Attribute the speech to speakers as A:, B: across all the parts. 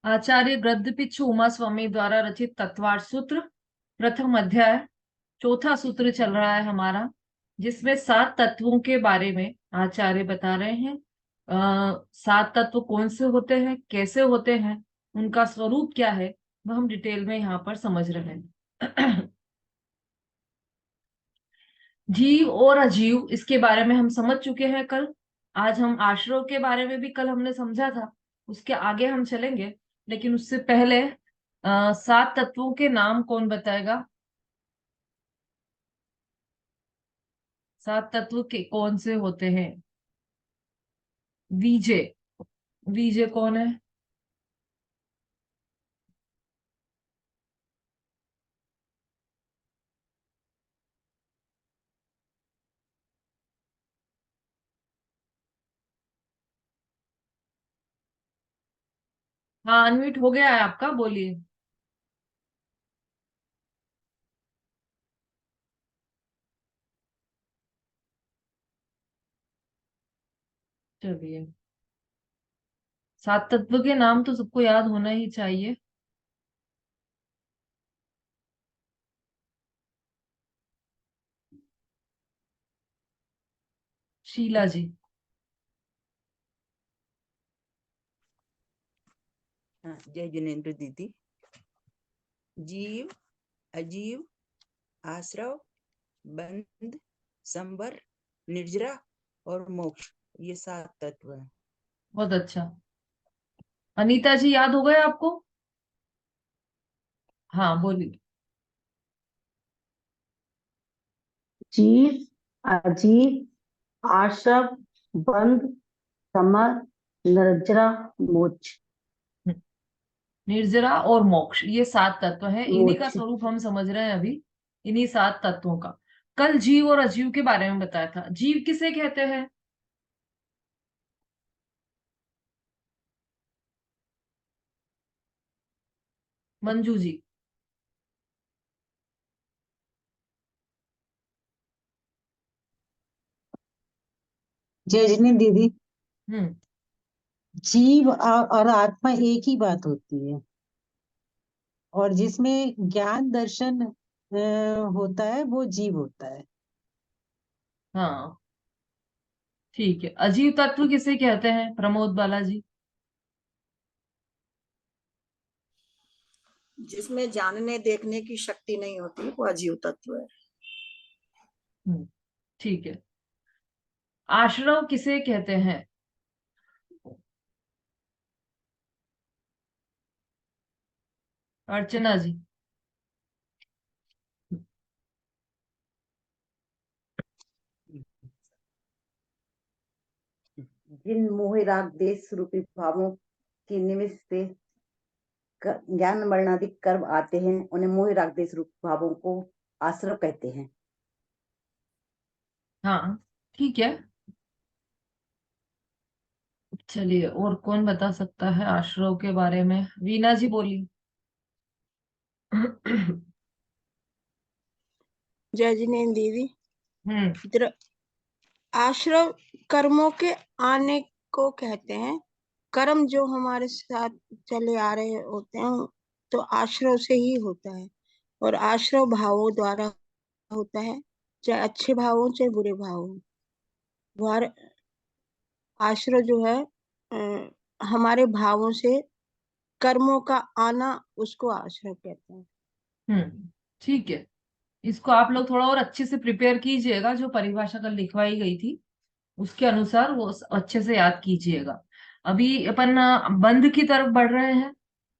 A: आचार्य गद्यपिच्छ उमा स्वामी द्वारा रचित तत्वार्थ सूत्र, प्रथम अध्याय, चौथा सूत्र चल रहा है हमारा, जिसमें 7 तत्वों के बारे में आचार्य बता रहे हैं। 7 तत्व कौन से होते हैं, कैसे होते हैं, उनका स्वरूप क्या है, वह हम डिटेल में यहाँ पर समझ रहे हैं। जीव और अजीव, इसके बारे में हम समझ चुके हैं कल। आज हम आश्रव के बारे में भी कल हमने समझा था, उसके आगे हम चलेंगे। लेकिन उससे पहले 7 तत्वों के नाम कौन बताएगा? 7 तत्व के कौन से होते हैं? वीजे, वीजे कौन है? हाँ, अनम्यूट हो गया है आपका, बोलिए। चलिए, 7 तत्व के नाम तो सबको याद होना ही चाहिए। शीला जी।
B: हाँ, जय जिनेन्द्र दीदी। जीव, अजीव, आश्रव, बंध, संवर, निर्जरा और मोक्ष, ये 7 तत्व हैं।
A: बहुत अच्छा। अनीता जी, याद हो गए आपको? हाँ, बोलिए।
C: जीव, अजीव, आश्रव, बंध, समर, निर्जरा, मोक्ष।
A: निर्जरा और मोक्ष, ये 7 तत्व हैं। इन्हीं का
C: मोक्ष।
A: स्वरूप हम समझ रहे हैं अभी, इन्हीं 7 तत्वों का। कल जीव और अजीव के बारे में बताया था। जीव किसे कहते हैं? मंजू जी।
D: जय जिनेन्द्र दीदी।
A: हम्म।
D: जीव और आत्मा एक ही बात होती है, और जिसमें ज्ञान दर्शन होता है वो जीव होता है।
A: हाँ, ठीक है। अजीव तत्व किसे कहते हैं, प्रमोद बालाजी?
E: जिसमें जानने देखने की शक्ति नहीं होती, वो अजीव तत्व है।
A: ठीक है। आश्रव किसे कहते हैं? अर्चना जी।
C: जिन मोह राग देश रूपी भावों के निमित्त से ज्ञान मरणादि कर्म आते हैं, उन्हें मोह राग देश रूप भावों को आश्रव कहते हैं।
A: हाँ, ठीक है। चलिए, और कौन बता सकता है आश्रव के बारे में? वीना जी, बोली।
F: जय जिनेन्द्र दीदी।
A: हम्म।
F: आश्रव कर्मों के आने को कहते हैं। कर्म जो हमारे साथ चले आ रहे होते हैं तो आश्रव से ही होता है, और आश्रव भावों द्वारा होता है, चाहे अच्छे भाव हो चाहे बुरे भाव हो। आश्रव जो है हमारे भावों से कर्मों का आना, उसको आश्रव कहते हैं।
A: ठीक है। इसको आप लोग थोड़ा और अच्छे से प्रिपेयर कीजिएगा, जो परिभाषा कल लिखवाई गई थी उसके अनुसार वो अच्छे से याद कीजिएगा। अभी अपन बंध की तरफ बढ़ रहे हैं।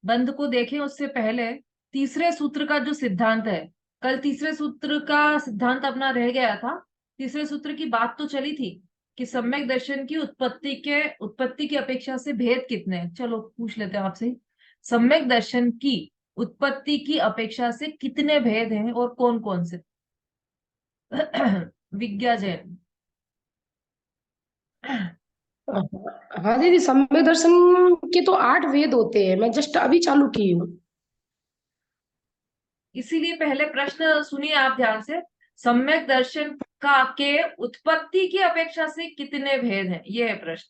A: बंध को देखें उससे पहले तीसरे सूत्र का जो सिद्धांत है, कल तीसरे सूत्र का सिद्धांत अपना रह गया था। तीसरे सूत्र की बात तो चली थी कि सम्यक दर्शन की उत्पत्ति की अपेक्षा से भेद कितने हैं। चलो पूछ लेते हैं आपसे ही। सम्यक दर्शन की उत्पत्ति की अपेक्षा से कितने भेद हैं और कौन कौन से? विज्ञा जैन।
G: हाँ दीदी, सम्यक दर्शन के तो 8 वेद होते हैं, मैं जस्ट अभी चालू की हूँ।
A: इसीलिए पहले प्रश्न सुनिए आप ध्यान से। सम्यक दर्शन का के उत्पत्ति की अपेक्षा से कितने भेद हैं, ये है प्रश्न।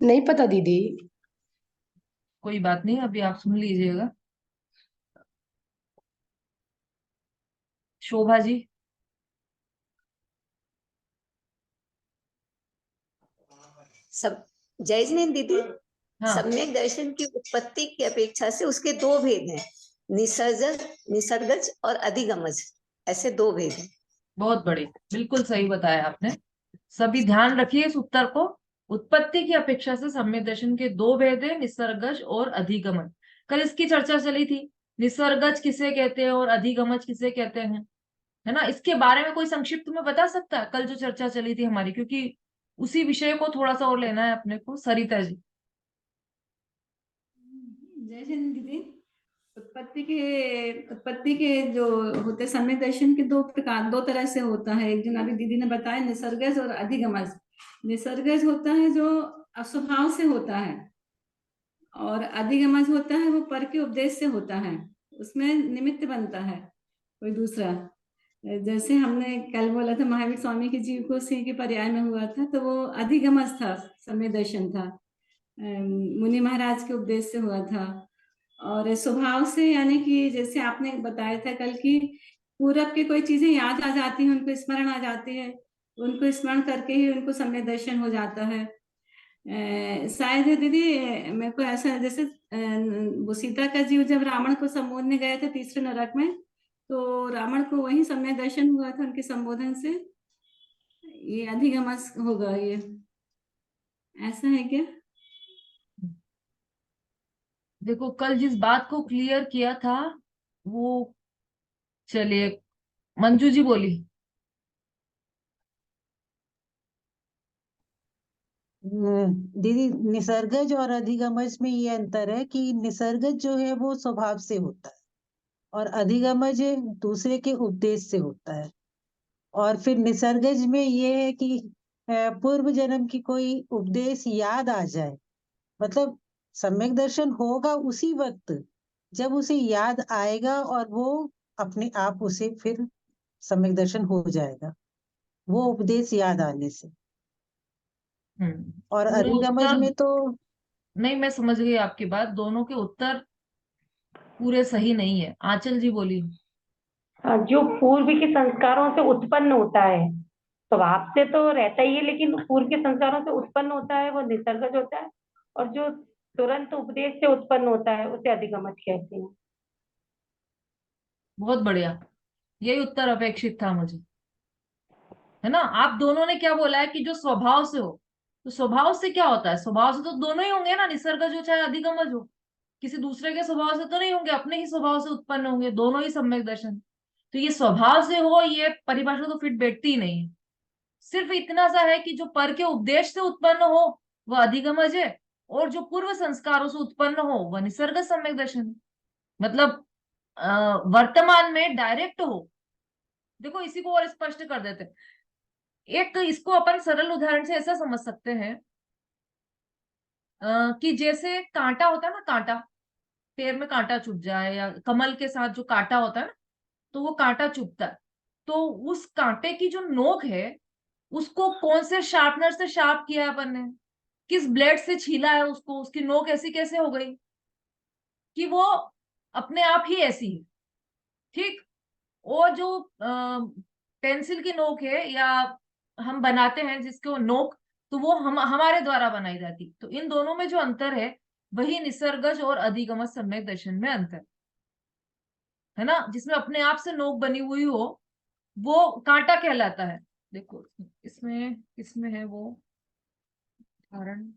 G: नहीं पता दीदी।
A: कोई बात नहीं, अभी आप सुन लीजिएगा। शोभा जी।
H: सब जय जिनेन्द्र दीदी।
A: हाँ,
H: सम्यक दर्शन की उत्पत्ति की अपेक्षा से उसके दो भेद हैं, निसर्जज निसर्गज और अधिगमज, ऐसे दो भेद हैं।
A: बहुत बड़े, बिल्कुल सही बताया आपने। सभी ध्यान रखिए इस उत्तर को। उत्पत्ति की अपेक्षा से सम्यक दर्शन के दो भेद है, निसर्गज और अधिगमन। कल इसकी चर्चा चली थी, निसर्गज किसे कहते हैं और अधिगमज किसे कहते हैं, है ना। इसके बारे में कोई संक्षिप्त में बता सकता है, कल जो चर्चा चली थी हमारी, क्योंकि उसी विषय को थोड़ा सा और लेना है अपने को। सरिता जी।
I: जय हिंद दीदी। उत्पत्ति के जो होते सम्यक दर्शन के दो प्रकार, दो तरह से होता है। एक जो अभी दीदी ने बताया, निसर्गज और अधिगमज। निसर्गज होता है जो स्वभाव से होता है, और अधिगमज होता है वो पर के उपदेश से होता है, उसमें निमित्त बनता है कोई दूसरा। जैसे हमने कल बोला था महावीर स्वामी की जीव को सिंह के पर्याय में हुआ था, तो वो अधिगमज था, सम्यक दर्शन था, मुनि महाराज के उपदेश से हुआ था। और स्वभाव से यानी कि जैसे आपने बताया था कल की, पूरब की कोई चीजें याद आ जाती हैं, उनको स्मरण आ जाती है, उनको स्मरण करके ही उनको सम्यक दर्शन हो जाता है। शायद दीदी मेरे को ऐसा, जैसे वो सीता का जीव जब रावण को संबोधने गए थे तीसरे नरक में, तो रावण को वही सम्यक दर्शन हुआ था उनके संबोधन से। ये अधिगमस होगा, ये ऐसा है क्या?
A: देखो, कल जिस बात को क्लियर किया था वो, चलिए मंजू जी बोली।
D: दीदी, निसर्गज और अधिगमज में ये अंतर है कि निसर्गज जो है वो स्वभाव से होता है और अधिगमज दूसरे के उपदेश से होता है। और फिर निसर्गज में ये है कि पूर्व जन्म की कोई उपदेश याद आ जाए, मतलब सम्यक दर्शन होगा उसी वक्त जब उसे याद आएगा और वो अपने आप उसे फिर सम्यक दर्शन हो जाएगा, वो उपदेश याद आने से। और
A: पूरा
D: अधिगमज
A: उत्तर,
D: में तो
A: नहीं मैं समझ गई आपकी बात, दोनों के उत्तर पूरे सही नहीं है। आंचल जी बोली।
J: हाँ, जो पूर्व के संस्कारों से उत्पन्न होता है, स्वभाव से तो रहता ही है, लेकिन पूर्व के संस्कारों से उत्पन्न होता है वो निसर्गज होता है, और जो तुरंत उपदेश से उत्पन्न होता है उसे अधिगमज कहते हैं।
A: बहुत बढ़िया, यही उत्तर अपेक्षित था मुझे, है ना। आप दोनों ने क्या बोला है कि जो स्वभाव से हो, तो स्वभाव से क्या होता है? स्वभाव से तो दोनों ही होंगे ना, निसर्गज हो चाहे अधिगमज हो। किसी दूसरे के स्वभाव से तो नहीं होंगे, अपने ही स्वभाव से उत्पन्न होंगे, दोनों ही सम्यक दर्शन। तो ये स्वभाव से हो, ये परिभाषा तो फिट बैठती ही नहीं है। सिर्फ इतना सा है कि जो पर के उपदेश से उत्पन्न हो वह अधिगमज है, और जो पूर्व संस्कारों से उत्पन्न हो वह निसर्ग सम्यक दर्शन है। मतलब वर्तमान में डायरेक्ट हो। देखो, इसी को और स्पष्ट कर देते हैं। एक इसको अपन सरल उदाहरण से ऐसा समझ सकते हैं कि जैसे कांटा होता है ना, कांटा, पैर में कांटा चुभ जाए, या कमल के साथ जो कांटा होता है ना, तो वो कांटा चुभता है। तो उस कांटे की जो नोक है, उसको कौन से शार्पनर से शार्प किया है अपन ने, किस ब्लेड से छीला है उसको, उसकी नोक ऐसी कैसे हो गई कि वो अपने आप ही ऐसी है। ठीक। और जो पेंसिल की नोक है, या हम बनाते हैं जिसको नोक, तो वो हम हमारे द्वारा बनाई जाती। तो इन दोनों में जो अंतर है, वही निसर्गज और अधिगमज सम्यक दर्शन में अंतर है ना। जिसमें अपने आप से नोक बनी हुई हो वो कांटा कहलाता है। देखो इसमें इसमें है वो उदाहरण।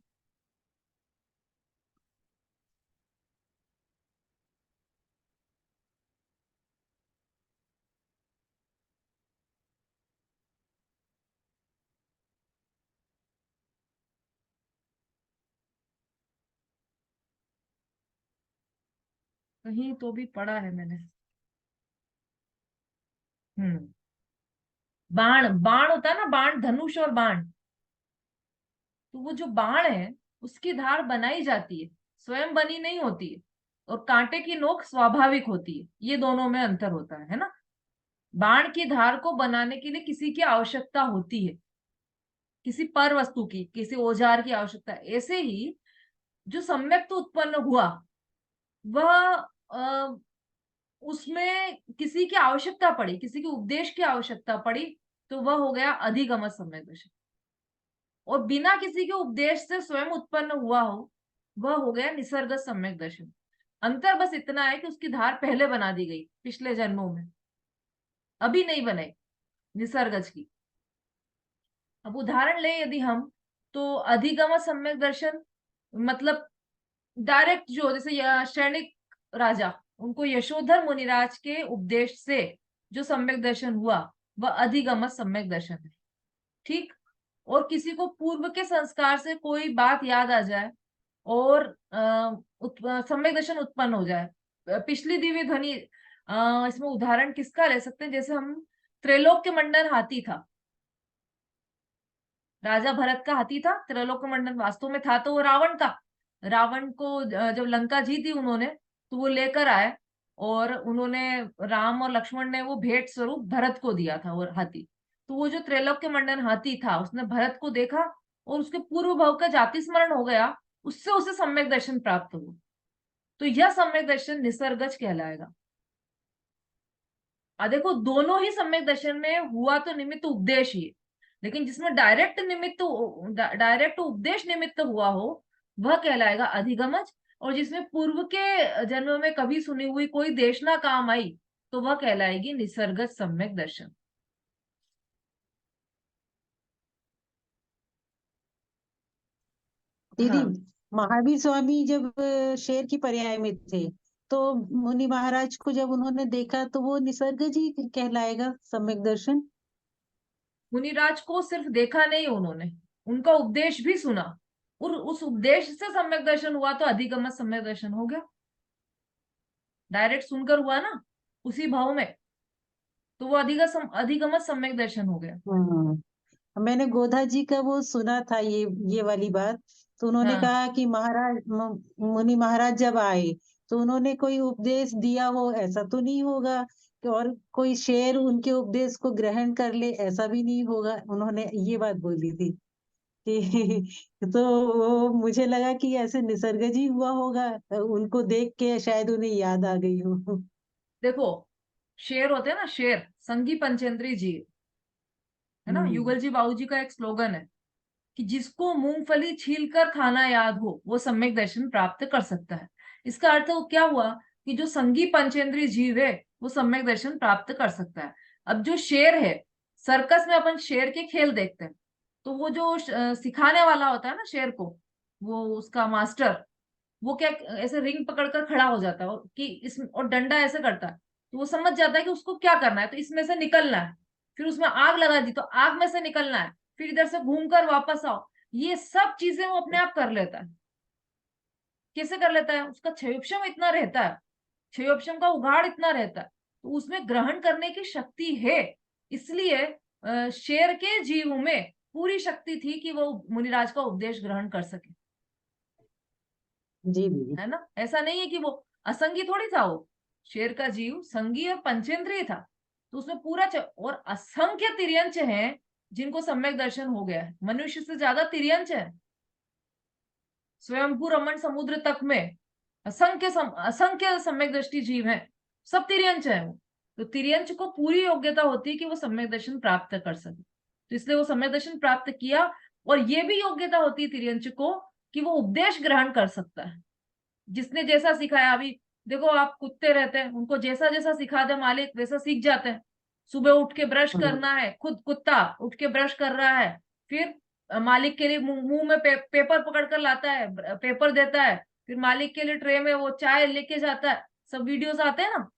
A: कहीं तो भी पढ़ा है मैंने। हम्म बाण, बाण होता है ना, बाण, धनुष और बाण। तो वो जो बाण है उसकी धार बनाई जाती है, स्वयं बनी नहीं होती है। और कांटे की नोक स्वाभाविक होती है। ये दोनों में अंतर होता है ना। बाण की धार को बनाने के लिए किसी की आवश्यकता होती है, किसी पर वस्तु की, किसी औजार की आवश्यकता है। ऐसे ही जो सम्यक तो उत्पन्न हुआ वह उसमें किसी की आवश्यकता पड़ी, किसी के उपदेश की आवश्यकता पड़ी, तो वह हो गया अधिगम सम्यक दर्शन। और बिना किसी के उपदेश से स्वयं उत्पन्न हुआ हो वह हो गया निसर्ग सम्यक दर्शन। अंतर बस इतना है कि उसकी धार पहले बना दी गई पिछले जन्मों में, अभी नहीं बने निसर्गज की। अब उदाहरण ले यदि हम, तो अधिगम सम्यक दर्शन मतलब डायरेक्ट जो जैसे शैणिक राजा, उनको यशोधर मुनिराज के उपदेश से जो सम्यक दर्शन हुआ वह अधिगम सम्यक दर्शन है। ठीक। और किसी को पूर्व के संस्कार से कोई बात याद आ जाए और सम्यक दर्शन उत्पन्न हो जाए, पिछली दिव्य ध्वनि, इसमें उदाहरण किसका ले सकते हैं, जैसे हम त्रैलोक्य मंडन हाथी था, राजा भरत का हाथी था त्रैलोक्य मंडन, वास्तव में था तो वो रावण का। रावण को जब लंका जीती उन्होंने, तो वो लेकर आए और उन्होंने, राम और लक्ष्मण ने वो भेंट स्वरूप भरत को दिया था वो हाथी। तो वो जो त्रैलोक्य मंडन हाथी था उसने भरत को देखा और उसके पूर्व भाव का जाति स्मरण हो गया, उससे उसे सम्यक दर्शन प्राप्त हुआ। तो यह सम्यक दर्शन निसर्गज कहलाएगा। देखो दोनों ही सम्यक दर्शन में हुआ तो निमित्त उपदेश ही है, लेकिन जिसमें डायरेक्ट उपदेश निमित्त हुआ हो वह कहलाएगा अधिगमज। और जिसमें पूर्व के जन्म में कभी सुनी हुई कोई देशना काम आई तो वह कहलाएगी निसर्गज सम्यक दर्शन।
D: दीदी,
A: हाँ,
D: महावीर स्वामी जब शेर की पर्याय में थे, तो मुनि महाराज को जब उन्होंने देखा तो वो निसर्ग जी कहलाएगा सम्यक दर्शन।
A: मुनिराज को सिर्फ देखा नहीं उन्होंने, उनका उपदेश भी सुना और उस उपदेश से सम्यक दर्शन हुआ तो अधिगम सम्यक दर्शन हो गया। डायरेक्ट सुनकर हुआ ना उसी भाव में, तो वो अधिगम सम्यक दर्शन हो गया।
D: मैंने गोधा जी का वो सुना था, ये वाली बात। तो उन्होंने
A: हाँ,
D: कहा कि मुनि महाराज जब आए तो उन्होंने कोई उपदेश दिया हो, ऐसा तो नहीं होगा कि और कोई शेर उनके उपदेश को ग्रहण कर ले, ऐसा भी नहीं होगा। उन्होंने ये बात बोली थी कि तो वो मुझे लगा कि ऐसे निसर्ग जी हुआ होगा, उनको देख के शायद उन्हें याद आ गई हो।
A: देखो शेर होते हैं ना, शेर संगी पंचेंद्री जीव है ना।
D: हम्म।
A: युगल जी बाबू जी का एक स्लोगन है कि जिसको मूंगफली छील कर खाना याद हो वो सम्यक दर्शन प्राप्त कर सकता है। इसका अर्थ वो क्या हुआ कि जो संगी पंचेंद्रीय जीव है वो सम्यक दर्शन प्राप्त कर सकता है। अब जो शेर है, सर्कस में अपन शेर के खेल देखते हैं, तो वो जो सिखाने वाला होता है ना शेर को, वो उसका मास्टर, वो क्या ऐसे रिंग पकड़कर खड़ा हो जाता है और कि इस और डंडा ऐसे करता है, तो वो समझ जाता है कि उसको क्या करना है, तो इसमें से निकलना है। फिर उसमें आग लगा दी तो आग में से निकलना है, फिर इधर से घूमकर वापस आओ। ये सब चीजें वो अपने आप कर लेता है। कैसे कर लेता है? उसका क्षयोक्षम इतना रहता है, क्षयोक्षम का उगाड़ इतना रहता है, तो उसमें ग्रहण करने की शक्ति है। इसलिए शेर के जीव में पूरी शक्ति थी कि वो मुनिराज का उपदेश ग्रहण कर सके।
D: जी दीदी।
A: है ना, ऐसा नहीं है कि वो असंगी थोड़ी था। वो शेर का जीव संगी और पंचेंद्रिय था, तो उसमें पूरा और असंख्य तिर्यंच हैं जिनको सम्यक दर्शन हो गया है। मनुष्य से ज्यादा तिर्यंच है। स्वयंभू रमन समुद्र तक में असंख्य सम्यक दृष्टि जीव हैं, सब तिर्यंच है वो। तो तिर्यंच को पूरी योग्यता होती है कि वो सम्यक दर्शन प्राप्त कर सके, तो इसलिए वो सम्यक दर्शन प्राप्त किया। और ये भी योग्यता होती है तिर्यंच को कि वो उपदेश ग्रहण कर सकता है, जिसने जैसा सिखाया। अभी देखो आप कुत्ते रहते हैं, उनको जैसा जैसा सिखा दे मालिक वैसा सीख जाते हैं। सुबह उठ के ब्रश करना है, खुद कुत्ता उठ के ब्रश कर रहा है, फिर मालिक के लिए मुंह में पेपर पकड़ कर लाता है, पेपर देता है, फिर मालिक के लिए ट्रे में वो चाय लेके जाता है। सब वीडियोस आते हैं ना।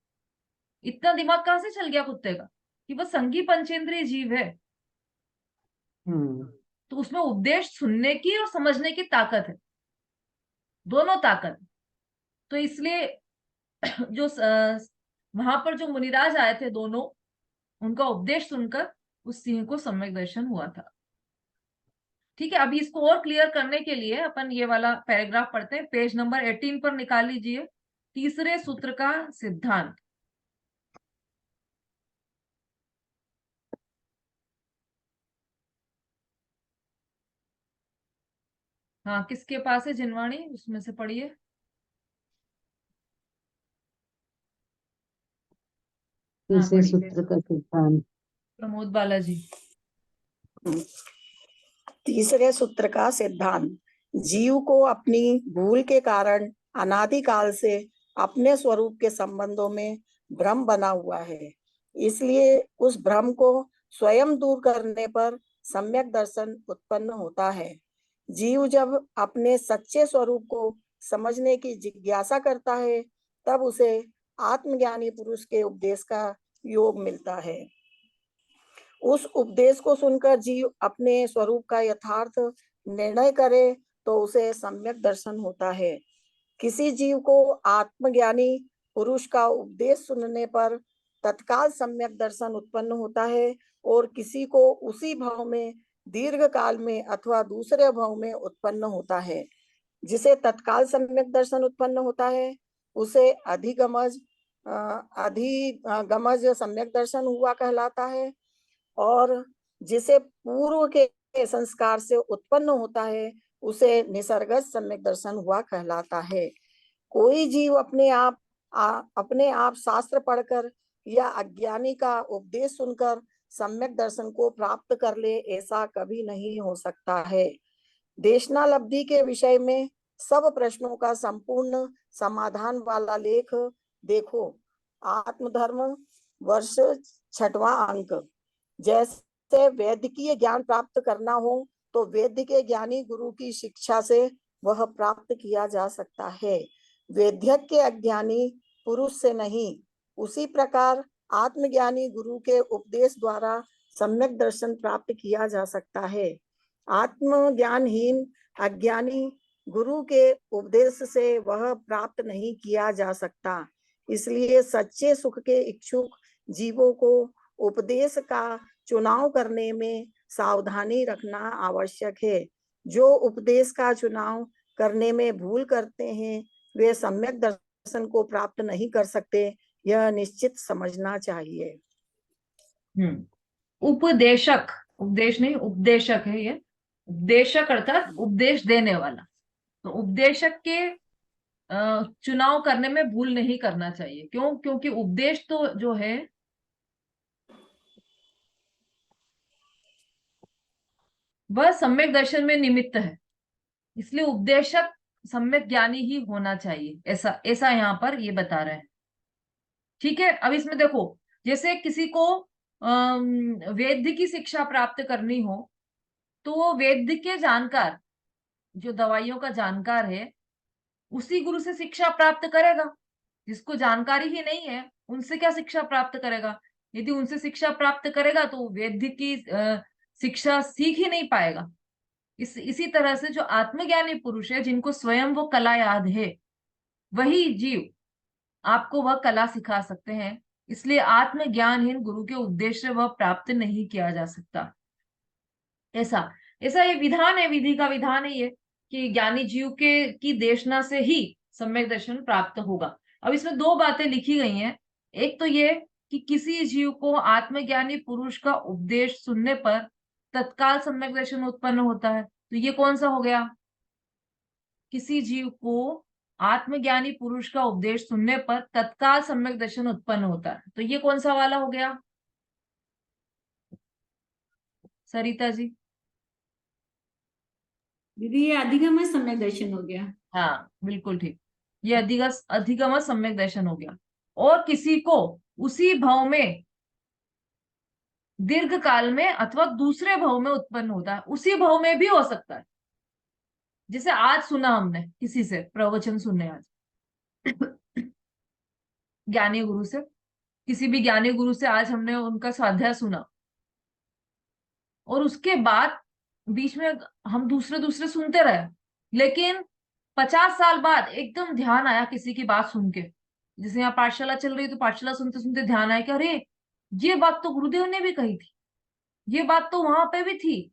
A: इतना दिमाग कहाँ से चल गया कुत्ते का कि वो संगी पंचेंद्रिय जीव है।
D: हम्म।
A: तो उसमें उपदेश सुनने की और समझने की ताकत है, दोनों ताकत। तो इसलिए जो वहां पर जो मुनिराज आए थे दोनों, उनका उपदेश सुनकर उस सिंह को सम्यक दर्शन हुआ था। ठीक है, अभी इसको और क्लियर करने के लिए अपन ये वाला पैराग्राफ पढ़ते हैं। पेज नंबर 18 पर निकाल लीजिए तीसरे सूत्र का सिद्धांत। हाँ, किसके पास है जिनवाणी, उसमें से पढ़िए। हाँ
D: तीसरे
A: पढ़िए,
D: सूत्र का सिद्धांत।
A: प्रमोद बालाजी।
E: तीसरे सूत्र का सिद्धांत, जीव को अपनी भूल के कारण अनादिकाल से अपने स्वरूप के संबंधों में भ्रम बना हुआ है, इसलिए उस भ्रम को स्वयं दूर करने पर सम्यक दर्शन उत्पन्न होता है। जीव जब अपने सच्चे स्वरूप को समझने की जिज्ञासा करता है, तब उसे आत्मज्ञानी पुरुष के उपदेश का योग मिलता है। उस उपदेश को सुनकर जीव अपने स्वरूप का यथार्थ निर्णय करे तो उसे सम्यक दर्शन होता है। किसी जीव को आत्मज्ञानी पुरुष का उपदेश सुनने पर तत्काल सम्यक दर्शन उत्पन्न होता है, और किसी को उसी भाव में दीर्घ काल में अथवा दूसरे भाव में उत्पन्न होता है। जिसे तत्काल सम्यक दर्शन उत्पन्न होता है उसे अधिगमज सम्यक दर्शन हुआ कहलाता है, और जिसे पूर्व के संस्कार से उत्पन्न होता है उसे निसर्गज सम्यक दर्शन हुआ कहलाता है। कोई जीव अपने आप शास्त्र पढ़कर या अज्ञानी का उपदेश सुनकर सम्यक दर्शन को प्राप्त कर ले, ऐसा कभी नहीं हो सकता है। देशनालब्धि के विषय में सब प्रश्नों का संपूर्ण समाधान वाला लेख देखो। आत्मधर्म वर्ष 6वां अंक। जैसे वैद्यकीय ज्ञान प्राप्त करना हो तो वैद्य के ज्ञानी गुरु की शिक्षा से वह प्राप्त किया जा सकता है, वैद्यक के अज्ञानी पुरुष से नहीं। उसी प्रकार आत्मज्ञानी गुरु के उपदेश द्वारा सम्यक दर्शन प्राप्त किया जा सकता है। आत्मज्ञानहीन अज्ञानी गुरु के उपदेश से वह प्राप्त नहीं किया जा सकता। इसलिए सच्चे सुख के इच्छुक जीवों को उपदेश का चुनाव करने में सावधानी रखना आवश्यक है। जो उपदेश का चुनाव करने में भूल करते हैं वे सम्यक दर्शन को प्राप्त नहीं कर सकते, यह निश्चित समझना चाहिए।
A: उपदेशक, उपदेश नहीं उपदेशक है ये। उपदेशक अर्थात उपदेश देने वाला। तो उपदेशक के चुनाव करने में भूल नहीं करना चाहिए। क्यों? क्योंकि उपदेश तो जो है वह सम्यक दर्शन में निमित्त है, इसलिए उपदेशक सम्यक ज्ञानी ही होना चाहिए, ऐसा ऐसा यहाँ पर ये बता रहे हैं। ठीक है, अब इसमें देखो, जैसे किसी को वेद्य की शिक्षा प्राप्त करनी हो तो वो वेद्य के जानकार, जो दवाइयों का जानकार है, उसी गुरु से शिक्षा प्राप्त करेगा। जिसको जानकारी ही नहीं है उनसे क्या शिक्षा प्राप्त करेगा? यदि उनसे शिक्षा प्राप्त करेगा तो वेद्य की शिक्षा सीख ही नहीं पाएगा। इसी तरह से जो आत्मज्ञानी पुरुष है, जिनको स्वयं वो कला याद है, वही जीव आपको वह कला सिखा सकते हैं। इसलिए आत्मज्ञानहीन गुरु के उपदेश से वह प्राप्त नहीं किया जा सकता। ऐसा ऐसा ये विधान है, विधि का विधान है ये, कि ज्ञानी जीव के की देशना से ही सम्यक दर्शन प्राप्त होगा। अब इसमें दो बातें लिखी गई हैं। एक तो ये कि किसी जीव को आत्मज्ञानी पुरुष का उपदेश सुनने पर तत्काल सम्यक दर्शन उत्पन्न होता है। तो ये कौन सा हो गया? किसी जीव को आत्मज्ञानी पुरुष का उपदेश सुनने पर तत्काल सम्यक दर्शन उत्पन्न होता है। तो ये कौन सा वाला हो गया सरिता जी?
I: दीदी ये अधिगम सम्यक दर्शन हो गया।
A: हाँ बिल्कुल ठीक, ये अधिगम सम्यक दर्शन हो गया। और किसी को उसी भाव में दीर्घ काल में अथवा दूसरे भाव में उत्पन्न होता है, उसी भाव में भी हो सकता है। जैसे आज सुना हमने किसी से प्रवचन सुनने, आज ज्ञानी गुरु से, किसी भी ज्ञानी गुरु से आज हमने उनका स्वाध्याय सुना, और उसके बाद बीच में हम दूसरे दूसरे सुनते रहे, लेकिन 50 साल बाद एकदम ध्यान आया किसी की बात सुन के। जैसे यहाँ पाठशाला चल रही तो पाठशाला सुनते सुनते ध्यान आया कि अरे ये बात तो गुरुदेव ने भी कही थी, ये बात तो वहां पे भी थी।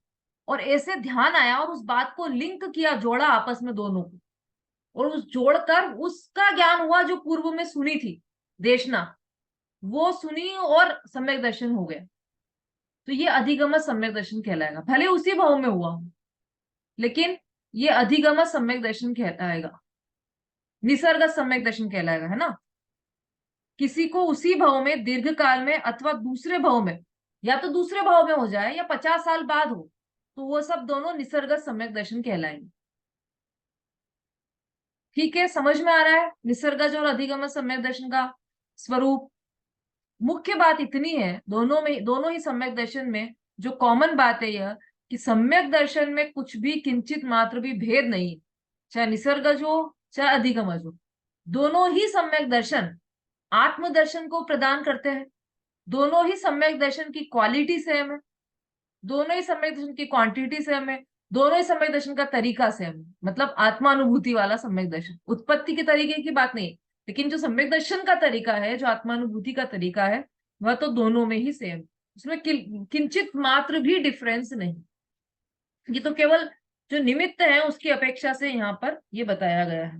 A: और ऐसे ध्यान आया और उस बात को लिंक किया, जोड़ा आपस में दोनों को, और उस जोड़कर उसका ज्ञान हुआ जो पूर्व में सुनी थी देशना, वो सुनी और सम्यक दर्शन हो गया। तो ये अधिगम सम्यक दर्शन कहलाएगा, भले उसी भाव में हुआ, लेकिन ये अधिगम सम्यक दर्शन कहलाएगा, निसर्ग सम्यक दर्शन कहलाएगा, है ना। किसी को उसी भाव में दीर्घ काल में अथवा दूसरे भाव में, या तो दूसरे भाव में हो जाए या 50 साल बाद हो, तो वो सब दोनों निसर्ग सम्यक दर्शन कहलाएंगे। ठीक है, समझ में आ रहा है निसर्गज और अधिगम सम्यक दर्शन का स्वरूप। मुख्य बात इतनी है दोनों में, दोनों ही सम्यक दर्शन में जो कॉमन बात है यह कि सम्यक दर्शन में कुछ भी किंचित मात्र भी भेद नहीं है, चाहे निसर्गज हो चाहे अधिगमज हो। दोनों ही सम्यक दर्शन आत्मदर्शन को प्रदान करते हैं। दोनों ही सम्यक दर्शन की क्वालिटी सेम है, दोनों ही सम्यक दर्शन की क्वांटिटी सेम है, दोनों ही सम्यक दर्शन का तरीका सेम है। मतलब आत्मानुभूति वाला सम्यक दर्शन, उत्पत्ति के तरीके की बात नहीं, लेकिन जो सम्यक दर्शन का तरीका है, जो आत्मानुभूति का तरीका है, वह तो दोनों में ही सेम, उसमें किंचित मात्र भी डिफरेंस नहीं। ये तो केवल जो निमित्त है उसकी अपेक्षा से यहाँ पर ये बताया गया है।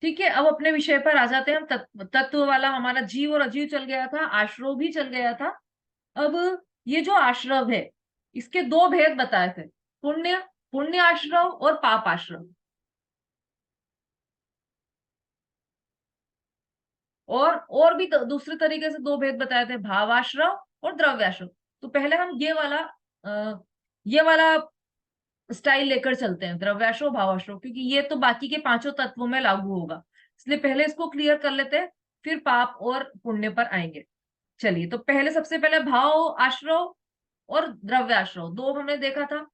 A: ठीक है, अब अपने विषय पर आ जाते हैं हम। तत्व वाला हमारा जीव और अजीव चल गया था, आश्रव भी चल गया था। अब ये जो आश्रव है इसके दो भेद बताए थे, पुण्य पुण्य आश्रव और पाप आश्रव। और भी दूसरे तरीके से दो भेद बताए थे, भावाश्रव और द्रव्याश्रव। तो पहले हम ये वाला स्टाइल लेकर चलते हैं, द्रव्याश्रव भावाश्रव, क्योंकि ये तो बाकी के पांचों तत्वों में लागू होगा, इसलिए पहले इसको क्लियर कर लेते हैं, फिर पाप और पुण्य पर आएंगे। चलिए, तो पहले सबसे पहले भाव आश्रव और द्रव्याश्रव दो हमने देखा था।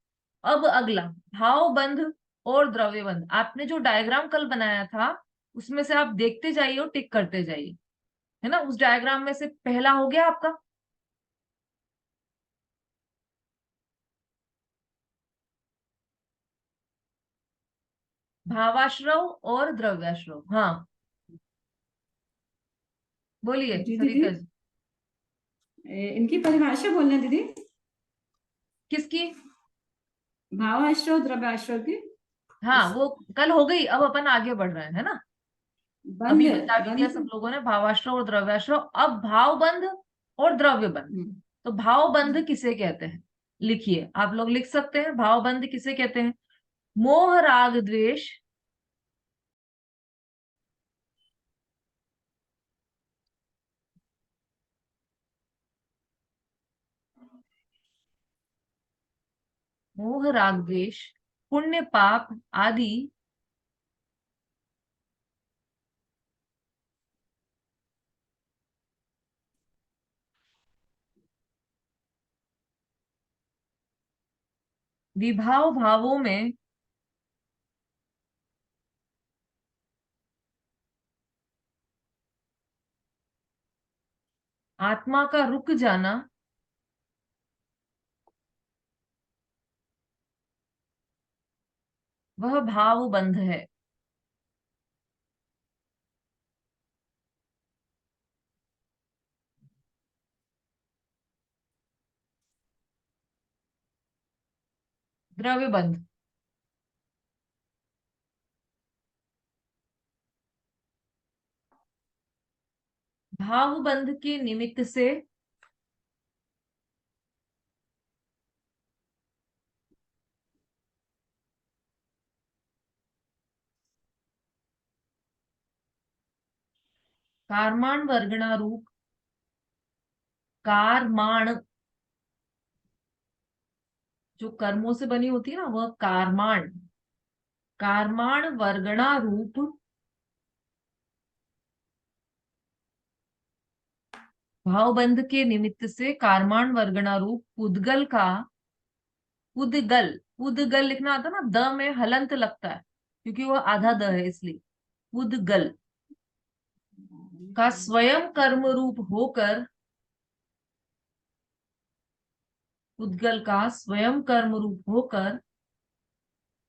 A: अब अगला भाव बंध और द्रव्य बंध। आपने जो डायग्राम कल बनाया था उसमें से आप देखते जाइए और टिक करते जाइए, है ना। उस डायग्राम में से पहला हो गया आपका। भावाश्रव और द्रव्याश्रव, हाँ बोलिए
I: जी दीदी,
A: सरिता जी।
I: इनकी परिभाषा बोलना दीदी,
A: किसकी?
I: भावाश्रव द्रव्याश्रव की।
A: हाँ वो कल हो गई, अब अपन आगे बढ़ रहे हैं, है ना।
I: बंध
A: अभी बता भी दिया सब
I: बंध
A: लोगों ने भावाश्रव और द्रव्याश्रव। अब भाव बंध और द्रव्य बंध। तो भाव बंध किसे कहते हैं, लिखिए, आप लोग लिख सकते हैं। भाव बंध किसे कहते हैं? मोह राग द्वेष मोह राग द्वेष पुण्य पाप आदि विभाव भावों में आत्मा का रुक जाना वह भाव बंध है। द्रव्य बंध भाव बंध के निमित्त से कारमाण वर्गणा रूप कारमाण, जो कर्मों से बनी होती है ना, वह कारमाण, कारमाण वर्गणा रूप भावबंध के निमित्त से कारमाण वर्गणा रूप पुद्गल का, पुद्गल, पुद्गल लिखना आता ना, द में हलंत लगता है क्योंकि वह आधा द है, इसलिए पुद्गल का स्वयं कर्म रूप होकर, पुद्गल का स्वयं कर्म रूप होकर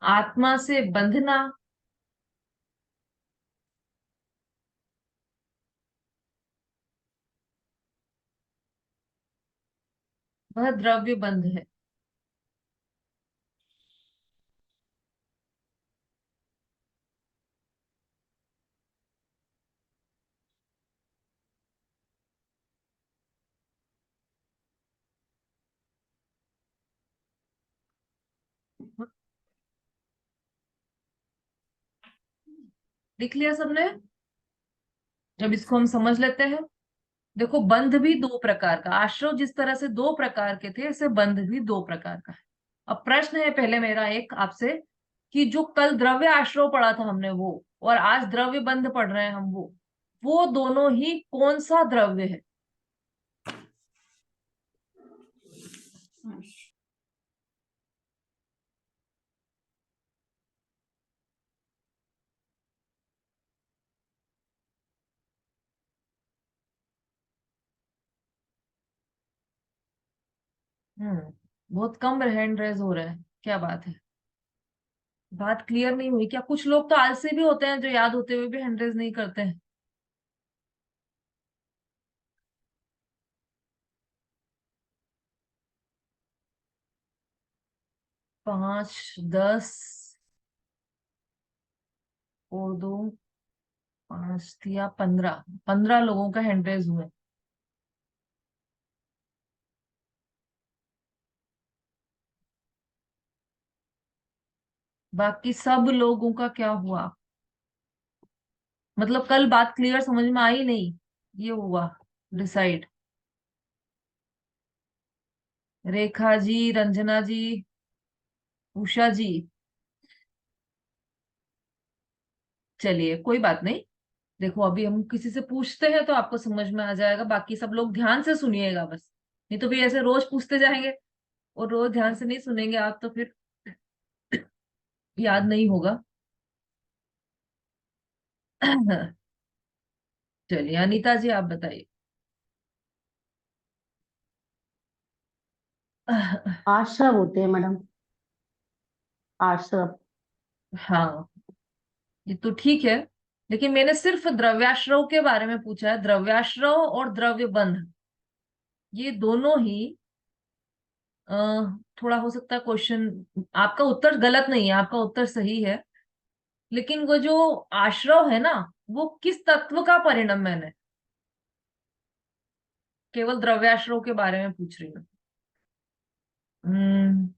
A: आत्मा से बंधना वह द्रव्य बंध है। लिख लिया सबने? जब इसको हम समझ लेते हैं, देखो बंध भी दो प्रकार का, आश्रव जिस तरह से दो प्रकार के थे, ऐसे बंध भी दो प्रकार का है। अब प्रश्न है पहले मेरा एक आपसे, कि जो कल द्रव्य आश्रव पढ़ा था हमने वो, और आज द्रव्य बंध पढ़ रहे हैं हम वो दोनों ही कौन सा द्रव्य है? बहुत कम हैंड रेज हो रहा है, क्या बात है? बात क्लियर नहीं हुई क्या? कुछ लोग तो आलसी भी होते हैं जो याद होते हुए भी हैंड रेज नहीं करते हैं। 5, 10 और 2, 5 या 15 लोगों का हैंड रेज हुए। बाकी सब लोगों का क्या हुआ? मतलब कल बात क्लियर समझ में आई नहीं, ये हुआ डिसाइड। रेखा जी, रंजना जी, उषा जी, चलिए कोई बात नहीं। देखो अभी हम किसी से पूछते हैं तो आपको समझ में आ जाएगा, बाकी सब लोग ध्यान से सुनिएगा बस, नहीं तो फिर ऐसे रोज पूछते जाएंगे और रोज ध्यान से नहीं सुनेंगे आप तो फिर याद नहीं होगा। चलिए अनीता जी आप बताइए।
K: आश्रव होते हैं मैडम, आश्रव।
A: हाँ ये तो ठीक है, लेकिन मैंने सिर्फ द्रव्याश्रव के बारे में पूछा है। द्रव्याश्रव और द्रव्य बंध ये दोनों ही अ, थोड़ा हो सकता है क्वेश्चन, आपका उत्तर गलत नहीं है, आपका उत्तर सही है, लेकिन वो जो आश्रव है ना, वो किस तत्व का परिणमन है? केवल द्रव्याश्रव के बारे में पूछ रही हूँ। हम्म,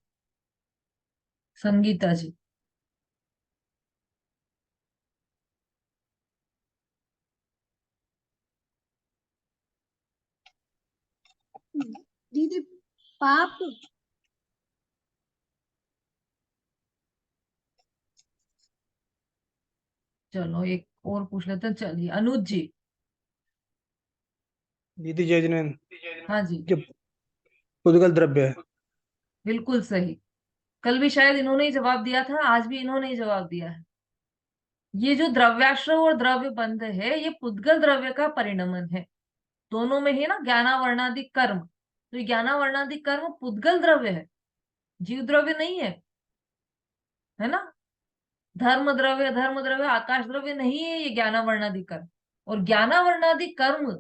A: संगीता जी।
F: दीदी पाप।
A: चलो एक और पूछ लेते हैं, चलिए अनुज जी।
L: दीदी जय जिनेंद्र,
A: हाँ जी,
L: ये पुद्गल द्रव्य है।
A: बिल्कुल सही। कल भी शायद इन्होंने ही जवाब दिया था, आज भी इन्होंने ही जवाब दिया है। ये जो द्रव्याश्रव और द्रव्य बंध है, ये पुद्गल द्रव्य का परिणमन है। दोनों में ही ना ज्ञानावर्णादि कर्म, तो ये ज्ञानावर्णादि कर्म पुद्गल द्रव्य है, जीव द्रव्य नहीं है ना। धर्म द्रव्य आकाश द्रव्य नहीं है ये ज्ञानावर्णादि कर्म। और ज्ञानावर्णादि कर्म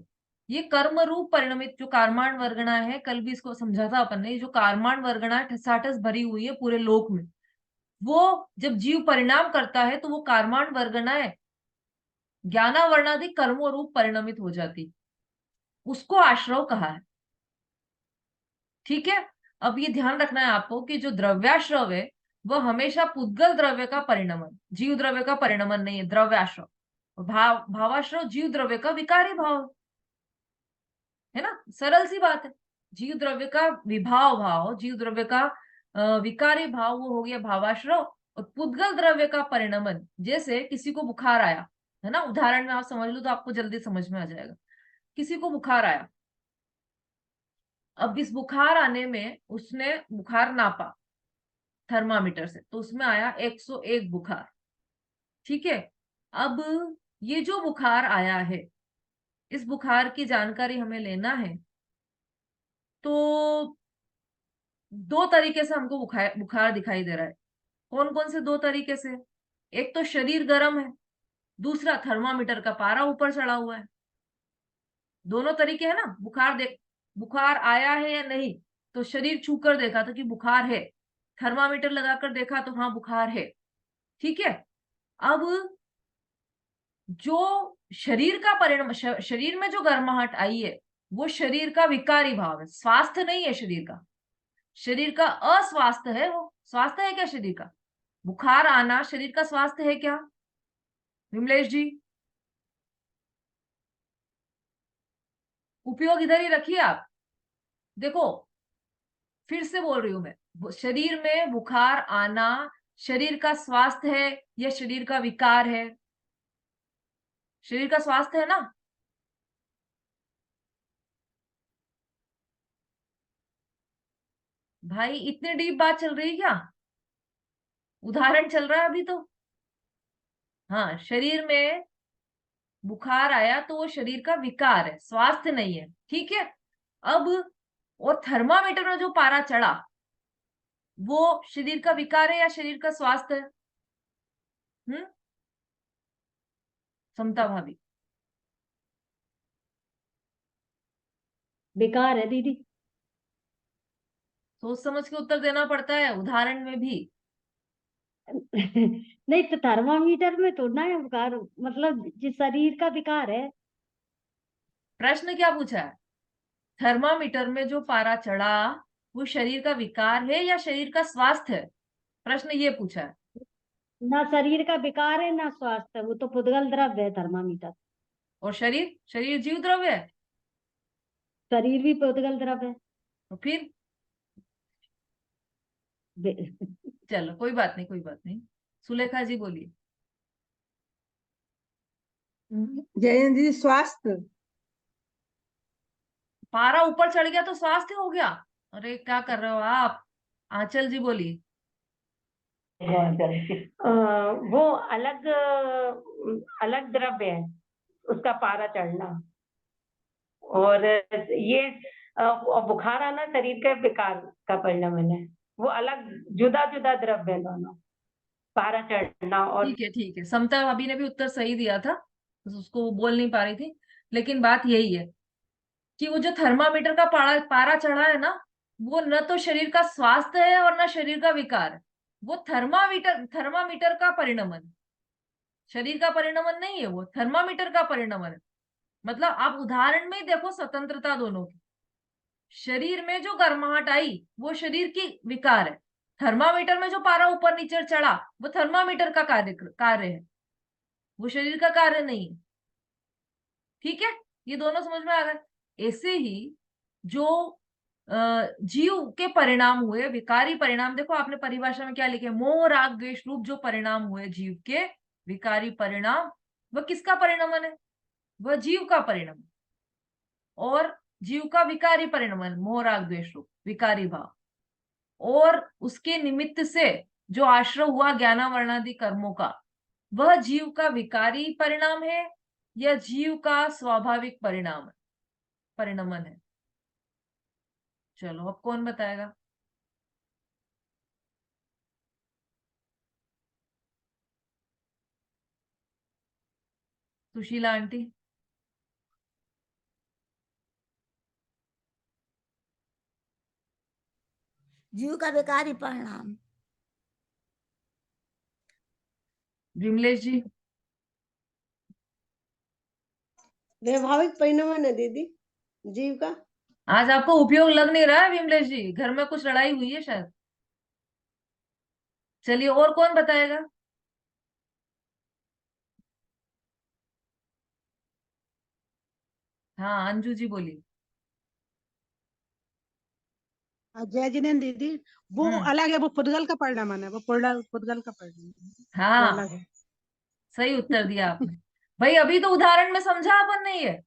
A: ये कर्म रूप परिणमित जो कार्माण वर्गणा है, कल भी इसको समझा था अपन ने, ये जो कार्माण वर्गणा ठसाठस भरी हुई है पूरे लोक में, वो जब जीव परिणाम करता है तो वो कार्माण वर्गणाएं ज्ञानावर्णादि कर्मों रूप परिणमित हो जाती, उसको आश्रव कहा है। ठीक है, अब ये ध्यान रखना है आपको कि जो द्रव्याश्रव है वह हमेशा पुद्गल द्रव्य का परिणमन, जीव द्रव्य का परिणमन नहीं है द्रव्याश्रव। और भावाश्रव जीव द्रव्य का विकारी भाव है ना, सरल सी बात है। जीव द्रव्य का विभाव भाव, जीव द्रव्य का विकारी भाव, वो हो गया भावाश्रव। और पुद्गल द्रव्य का परिणमन, जैसे किसी को बुखार आया है ना, उदाहरण में आप समझ लो तो आपको जल्दी समझ में आ जाएगा। किसी को बुखार आया, अब इस बुखार आने में उसने बुखार नापा थर्मामीटर से, तो उसमें आया 101 बुखार। ठीक है, अब ये जो बुखार आया है, इस बुखार की जानकारी हमें लेना है, तो दो तरीके से हमको बुखार बुखार दिखाई दे रहा है। कौन कौन से दो तरीके से? एक तो शरीर गर्म है, दूसरा थर्मामीटर का पारा ऊपर चढ़ा हुआ है। दोनों तरीके है ना। बुखार आया है या नहीं, तो शरीर छूकर देखा तो कि बुखार है, थर्मामीटर लगाकर देखा तो हाँ बुखार है। ठीक है, अब जो शरीर का परिणाम, शरीर में जो गर्माहट आई है वो शरीर का विकारी भाव है, स्वास्थ्य नहीं है शरीर का। शरीर का अस्वास्थ्य है वो। स्वास्थ्य है क्या शरीर का? बुखार आना शरीर का स्वास्थ्य है क्या विमलेश जी? उपयोग इधर ही रखिए आप। देखो फिर से बोल रही हूं मैं, शरीर में बुखार आना शरीर का स्वास्थ्य है या शरीर का विकार है? शरीर का स्वास्थ्य है ना। भाई इतनी डीप बात चल रही है क्या? उदाहरण चल रहा है अभी तो। हाँ, शरीर में बुखार आया तो वो शरीर का विकार है, स्वास्थ्य नहीं है, ठीक है। अब और थर्मामीटर में जो पारा चढ़ा वो शरीर का विकार है या शरीर का स्वास्थ्य है? समता भाभी?
K: बेकार है दीदी।
A: सोच समझ के उत्तर देना पड़ता है उदाहरण में भी।
K: नहीं तो थर्मामीटर में थोड़ा है बुखार, मतलब जिस शरीर का विकार है।
A: प्रश्न क्या पूछा है? थर्मामीटर में जो पारा चढ़ा वो शरीर का विकार है या शरीर का स्वास्थ्य है? प्रश्न ये पूछा है।
K: ना शरीर का विकार है ना स्वास्थ्य, वो तो पुद्गल द्रव्य है थर्मामीटर।
A: और शरीर, शरीर जीव द्रव्य है।
K: शरीर भी पुद्गल द्रव्य है।
A: तो फिर चलो कोई बात नहीं, कोई बात नहीं। सुलेखा जी बोलिए।
F: जयंत जी, स्वास्थ्य।
A: पारा ऊपर चढ़ गया तो स्वास्थ्य हो गया? अरे क्या कर रहे हो आप? आंचल जी बोलिए।
J: वो अलग अलग द्रव्य है, उसका पारा चढ़ना। और ये बुखार आना शरीर के विकार का परिणाम है। वो अलग जुदा जुदा द्रव्य है दोनों, पारा चढ़ना और।
A: ठीक है ठीक है, समता भाभी ने भी उत्तर सही दिया था, बस उसको वो बोल नहीं पा रही थी। लेकिन बात यही है कि वो जो थर्मामीटर का पारा चढ़ा है ना, वो न तो शरीर का स्वास्थ्य है और न शरीर का विकार है। वो थर्मामीटर का परिणमन, शरीर का परिणमन नहीं है, वो थर्मामीटर का परिणमन है। मतलब आप उदाहरण में ही देखो स्वतंत्रता दोनों की। शरीर में जो गर्माहट आई वो शरीर की विकार है, थर्मामीटर में जो पारा ऊपर नीचे चढ़ा वो थर्मामीटर का कार्य है, वो शरीर का कार्य नहीं है। ठीक है, ये दोनों समझ में आ गए। ऐसे ही जो जीव के परिणाम हुए विकारी परिणाम, देखो आपने परिभाषा में क्या लिखे, मोह राग द्वेष रूप जो परिणाम हुए जीव के विकारी परिणाम, वह किसका परिणमन है? वह जीव का परिणाम। और जीव का विकारी परिणमन मोह राग द्वेष रूप विकारी भाव, और उसके निमित्त से जो आश्रय हुआ ज्ञानावरणादि कर्मों का, वह जीव का विकारी परिणाम है या जीव का स्वाभाविक परिणमन है? चलो अब कौन बताएगा? सुशीला आंटी।
M: जीव का विकारी परिणाम।
A: विमलेश जी।
F: वैभाविक परिणमन है दीदी, जीव का।
A: आज आपको उपयोग लग नहीं रहा है विमलेश जी, घर में कुछ लड़ाई हुई है शायद। चलिए और कौन बताएगा? हाँ अंजू जी बोलिए।
N: जय जिनेन्द्र दीदी, वो अलग है, वो पुद्गल का परिणामन है, वो पुद्गल का परिणामन है, वो
A: हाँ
N: अलग है।
A: सही उत्तर दिया आपने। भाई अभी तो उदाहरण में समझा अपन ने, ये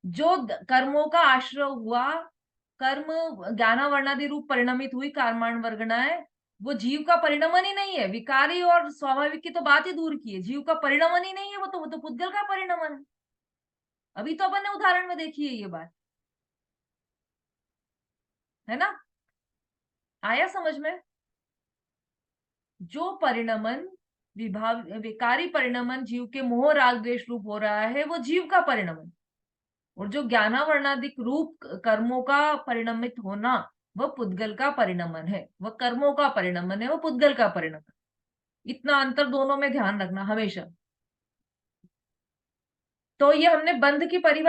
A: जो कर्मों का आश्रय हुआ, कर्म ज्ञानावर्णादि रूप परिणमित हुई कर्माण वर्गणाएं, वो जीव का परिणमन ही नहीं है। विकारी और स्वाभाविक की तो बात ही दूर की है, जीव का परिणमन ही नहीं है, वो तो पुद्गल का परिणमन है। अभी तो अपन ने उदाहरण में देखी है ये बात, है ना? आया समझ में? जो परिणमन विकारी परिणमन जीव के मोह राग द्वेष रूप हो रहा है वो जीव का परिणमन, और जो ज्ञानावर्णादिक रूप कर्मों का परिणमित होना वह पुद्गल का परिणमन है, वह कर्मों का परिणमन है, वह पुद्गल का परिणमन। इतना अंतर दोनों में ध्यान रखना हमेशा। तो ये हमने बंध की परिभाषा